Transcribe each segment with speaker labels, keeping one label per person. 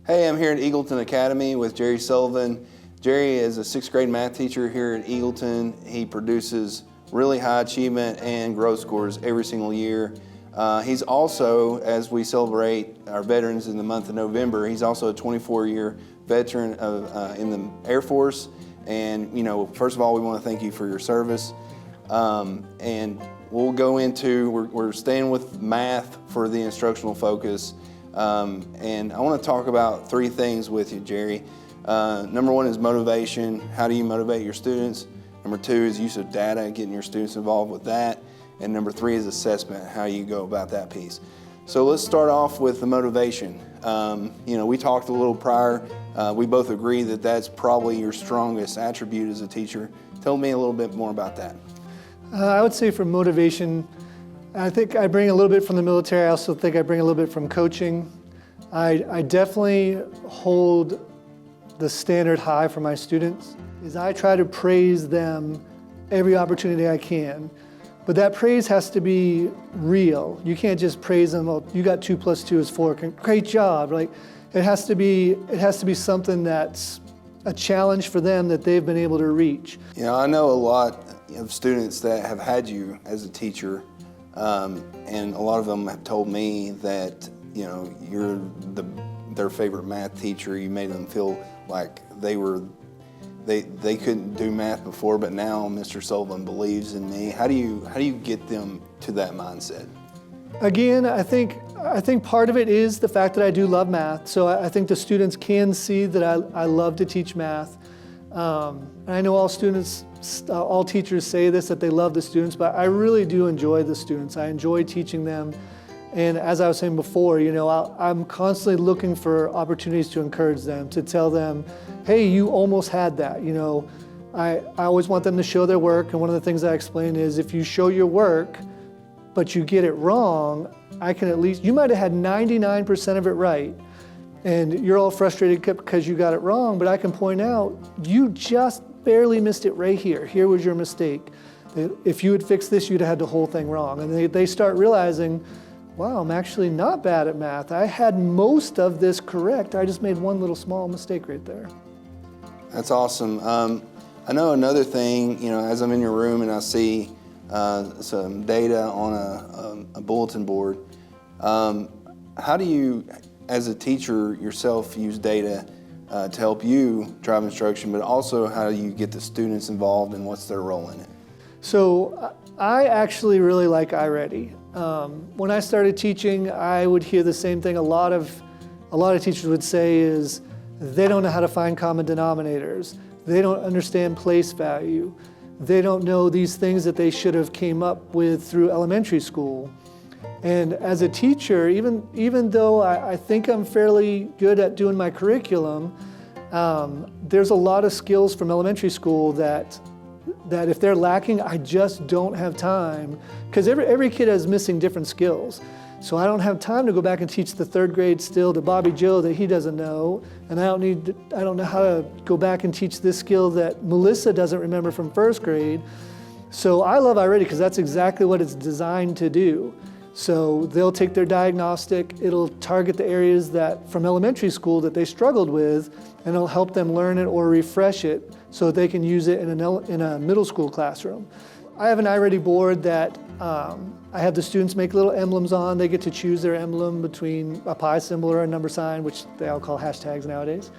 Speaker 1: Hey, I'm here at Eagleton Academy with Jerry Sullivan. Jerry is a 6th grade math teacher here at Eagleton. He produces really high achievement and growth scores every single year. He's also, as we celebrate our veterans in the month of November, he's also a 24-year veteran in the Air Force. And, first of all, we want to thank you for your service. And we'll go into, we're staying with math for the instructional focus. And I want to talk about 3 things with you, Jerry. Number 1 is motivation. How do you motivate your students? Number 2 is use of data, getting your students involved with that. And number 3 is assessment, how you go about that piece. So let's start off with the motivation. We talked a little prior. We both agree that that's probably your strongest attribute as a teacher. Tell me a little bit more about that.
Speaker 2: I would say for motivation, I think I bring a little bit from the military. I also think I bring a little bit from coaching. I definitely hold the standard high for my students. I try to praise them every opportunity I can. But that praise has to be real. You can't just praise them, oh, you got 2 + 2 is 4, great job. It has to be something that's a challenge for them that they've been able to reach.
Speaker 1: I know a lot of students that have had you as a teacher. And a lot of them have told me that, you're their favorite math teacher. You made them feel like they couldn't do math before, but now Mr. Sullivan believes in me. How do you get them to that mindset? Again,
Speaker 2: I think part of it is the fact that I do love math. So I think the students can see that I love to teach math. And I know all teachers say this, that they love the students, but I really do enjoy the students. I enjoy teaching them. And as I was saying before, I'm constantly looking for opportunities to encourage them, to tell them, hey, you almost had that. I always want them to show their work. And one of the things I explain is if you show your work, but you get it wrong, you might have had 99% of it right. And you're all frustrated because you got it wrong, but I can point out, you just barely missed it right here. Here was your mistake. If you had fixed this, you'd have had the whole thing wrong. And they start realizing, wow, I'm actually not bad at math. I had most of this correct. I just made one little small mistake right there.
Speaker 1: That's awesome. I know another thing, as I'm in your room and I see some data on a bulletin board, how do you, as a teacher yourself, use data to help you drive instruction, but also how do you get the students involved and what's their role in it?
Speaker 2: So I actually really like iReady. When I started teaching, I would hear the same thing a lot of teachers would say is they don't know how to find common denominators. They don't understand place value. They don't know these things that they should have came up with through elementary school. And as a teacher, even though I think I'm fairly good at doing my curriculum, there's a lot of skills from elementary school that if they're lacking, I just don't have time, because every kid is missing different skills. So I don't have time to go back and teach the 3rd grade still to Bobby Joe that he doesn't know, and I don't know how to go back and teach this skill that Melissa doesn't remember from 1st grade. So I love iReady because that's exactly what it's designed to do. So they'll take their diagnostic, it'll target the areas that from elementary school that they struggled with, and it'll help them learn it or refresh it so that they can use it in a middle school classroom. I have an iReady board that I have the students make little emblems on. They get to choose their emblem between a pi symbol or a number sign, which they all call hashtags nowadays.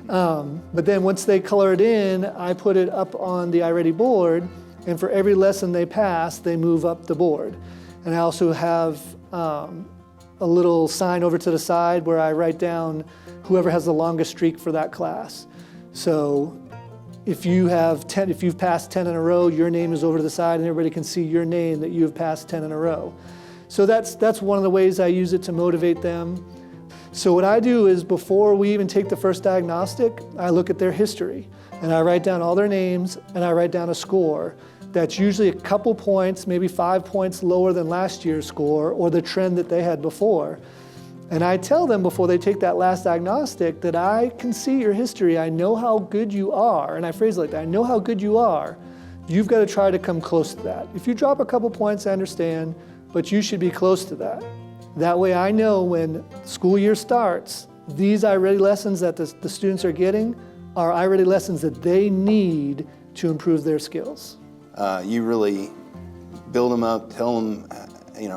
Speaker 2: But then once they color it in, I put it up on the iReady board, and for every lesson they pass, they move up the board. And I also have a little sign over to the side where I write down whoever has the longest streak for that class. So if you've passed 10 in a row, your name is over to the side and everybody can see your name that you have passed 10 in a row. So that's one of the ways I use it to motivate them. So what I do is before we even take the first diagnostic, I look at their history and I write down all their names and I write down a score. That's usually a couple points, maybe 5 points lower than last year's score or the trend that they had before. And I tell them before they take that last diagnostic that I can see your history. I know how good you are. And I phrase it like that. I know how good you are. You've got to try to come close to that. If you drop a couple points, I understand, but you should be close to that. That way I know when school year starts, these iReady lessons that the students are getting are iReady lessons that they need to improve their skills.
Speaker 1: You really build them up, tell them,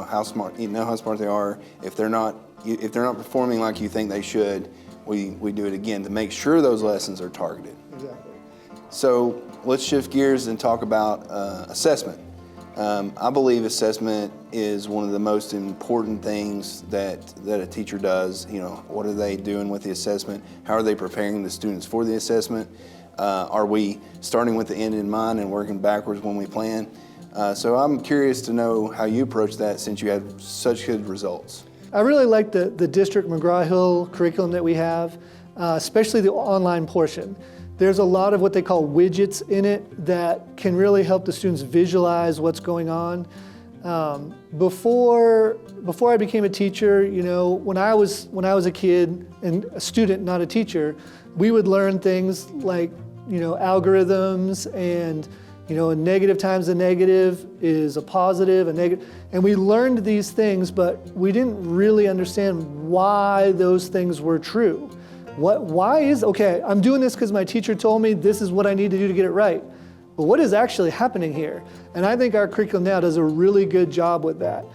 Speaker 1: how smart they are. If they're not performing like you think they should, we do it again to make sure those lessons are targeted.
Speaker 2: Exactly.
Speaker 1: So let's shift gears and talk about assessment. I believe assessment is one of the most important things that a teacher does. What are they doing with the assessment? How are they preparing the students for the assessment? Are we starting with the end in mind and working backwards when we plan? So I'm curious to know how you approach that since you had such good results.
Speaker 2: I really like the District McGraw-Hill curriculum that we have, especially the online portion. There's a lot of what they call widgets in it that can really help the students visualize what's going on. Before I became a teacher, when I was a kid and a student, not a teacher, we would learn things like algorithms and a negative times a negative is a positive, a negative, and we learned these things, but we didn't really understand why those things were true. Okay, I'm doing this because my teacher told me this is what I need to do to get it right. But what is actually happening here? And I think our curriculum now does a really good job with that.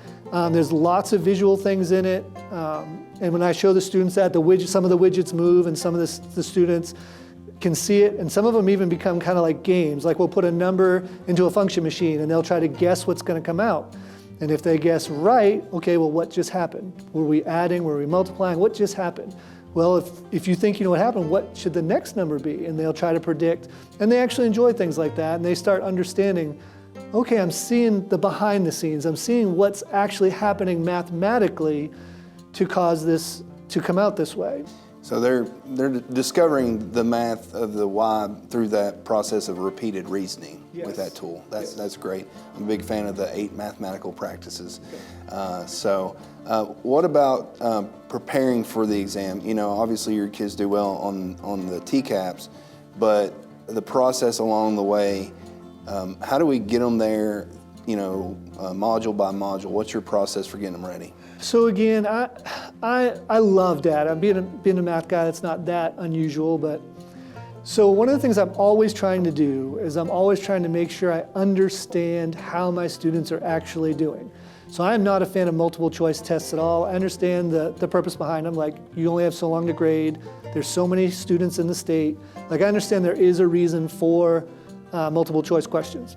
Speaker 2: There's lots of visual things in it. And when I show the students that, some of the widgets move and some of the students can see it. And some of them even become kind of like games. Like we'll put a number into a function machine and they'll try to guess what's going to come out. And if they guess right, okay, well, what just happened? Were we adding? Were we multiplying? What just happened? Well, if you think you know what happened, what should the next number be? And they'll try to predict. And they actually enjoy things like that. And they start understanding, okay, I'm seeing the behind the scenes. I'm seeing what's actually happening mathematically to cause this to come out this way.
Speaker 1: So they're discovering the math of the why through that process of repeated reasoning with that tool. That's great. I'm a big fan of the 8 mathematical practices. What about preparing for the exam? Obviously your kids do well on the TCAPs, but the process along the way, how do we get them there, module by module? What's your process for getting them ready?
Speaker 2: So again, I love data. Being a math guy, that's not that unusual, but so one of the things I'm always trying to do is I'm always trying to make sure I understand how my students are actually doing. So I'm not a fan of multiple choice tests at all. I understand the purpose behind them, like you only have so long to grade, there's so many students in the state. Like I understand there is a reason for multiple choice questions.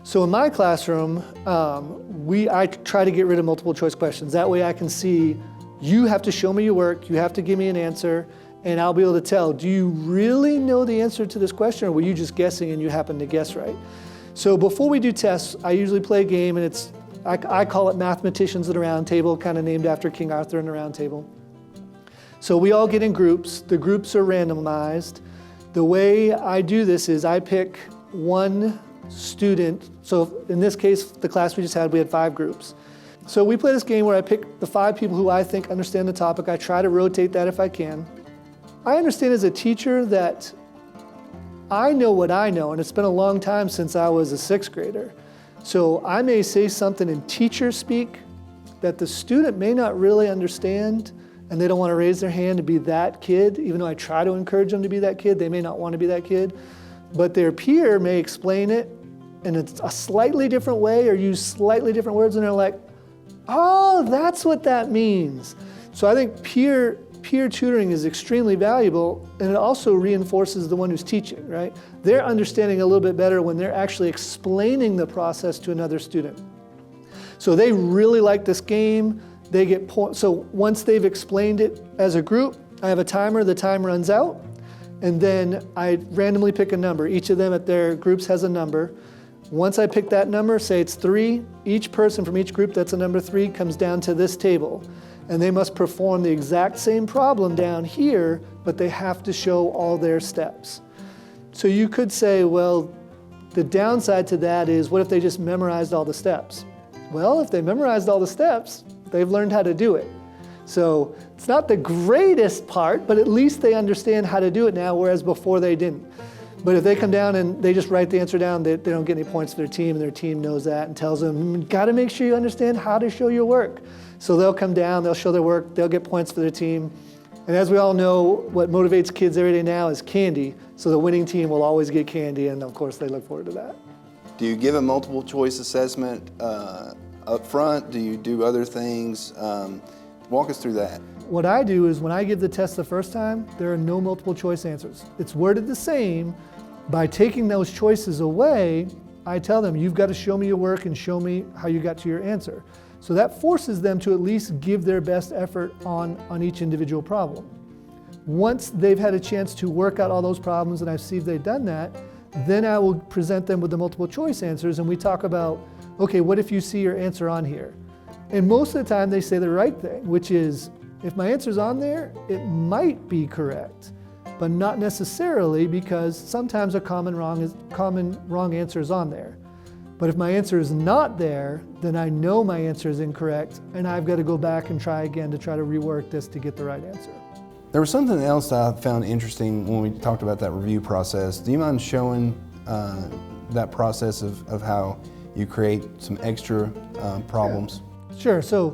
Speaker 2: So in my classroom, I try to get rid of multiple choice questions. That way I can see, you have to show me your work, you have to give me an answer, and I'll be able to tell, do you really know the answer to this question, or were you just guessing and you happen to guess right? So before we do tests, I usually play a game, and I call it Mathematicians at a Round Table, kind of named after King Arthur and the Round Table. So we all get in groups. The groups are randomized. The way I do this is I pick one student. So in this case, the class we just had, we had 5 groups. So we play this game where I pick the 5 people who I think understand the topic. I try to rotate that if I can. I understand as a teacher that I know what I know, and it's been a long time since I was a 6th grader. So I may say something in teacher speak that the student may not really understand, and they don't want to raise their hand to be that kid. Even though I try to encourage them to be that kid, they may not want to be that kid. But their peer may explain it in a slightly different way or use slightly different words, and they're like, oh, that's what that means. So I think peer tutoring is extremely valuable, and it also reinforces the one who's teaching, right? They're understanding a little bit better when they're actually explaining the process to another student. So they really like this game. They get points. So once they've explained it as a group, I have a timer, the time runs out, and then I randomly pick a number. Each of them at their groups has a number. Once I pick that number, say it's 3, each person from each group that's a number 3 comes down to this table. And they must perform the exact same problem down here, but they have to show all their steps. So you could say, well, the downside to that is, what if they just memorized all the steps? Well, if they memorized all the steps, they've learned how to do it. So it's not the greatest part, but at least they understand how to do it now, whereas before they didn't. But if they come down and they just write the answer down, they don't get any points for their team, and their team knows that and tells them, got to make sure you understand how to show your work. So they'll come down, they'll show their work, they'll get points for their team. And as we all know, what motivates kids every day now is candy. So the winning team will always get candy, and of course they look forward to that.
Speaker 1: Do you give a multiple choice assessment up front? Do you do other things? Walk us through that.
Speaker 2: What I do is when I give the test the first time, there are no multiple choice answers. It's worded the same. By taking those choices away, I tell them, you've got to show me your work and show me how you got to your answer. So that forces them to at least give their best effort on each individual problem. Once they've had a chance to work out all those problems and I see if they've done that, then I will present them with the multiple choice answers and we talk about, okay, what if you see your answer on here? And most of the time they say the right thing, which is, if my answer's on there, it might be correct, but not necessarily, because sometimes a common wrong answer is on there. But if my answer is not there, then I know my answer is incorrect, and I've got to go back and try again to try to rework this to get the right answer.
Speaker 1: There was something else I found interesting when we talked about that review process. Do you mind showing that process of how you create some extra problems?
Speaker 2: Yeah. Sure. So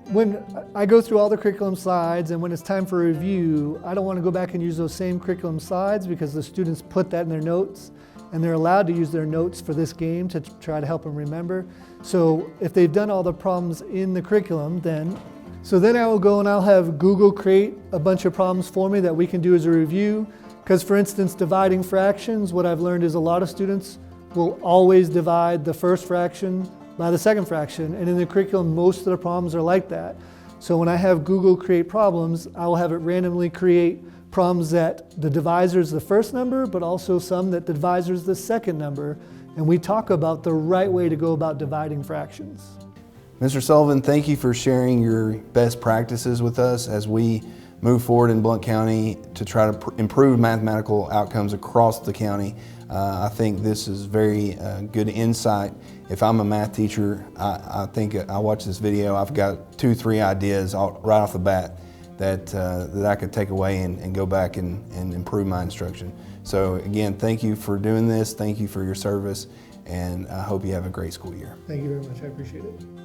Speaker 2: when I go through all the curriculum slides and when it's time for review, I don't want to go back and use those same curriculum slides because the students put that in their notes and they're allowed to use their notes for this game to try to help them remember. So if they've done all the problems in the curriculum, then I will go and I'll have Google create a bunch of problems for me that we can do as a review. Because for instance, dividing fractions, what I've learned is a lot of students will always divide the first fraction by the second fraction, and in the curriculum most of the problems are like that. So when I have Google create problems, I will have it randomly create problems that the divisor is the first number, but also some that the divisor is the second number, and we talk about the right way to go about dividing fractions.
Speaker 1: Mr. Sullivan, thank you for sharing your best practices with us as we move forward in Blount County to try to improve mathematical outcomes across the county. I think this is very good insight. If I'm a math teacher, I think I watch this video, I've got 2-3 ideas right off the bat that I could take away and go back and improve my instruction. So again, thank you for doing this. Thank you for your service, and I hope you have a great school year.
Speaker 2: Thank you very much. I appreciate it.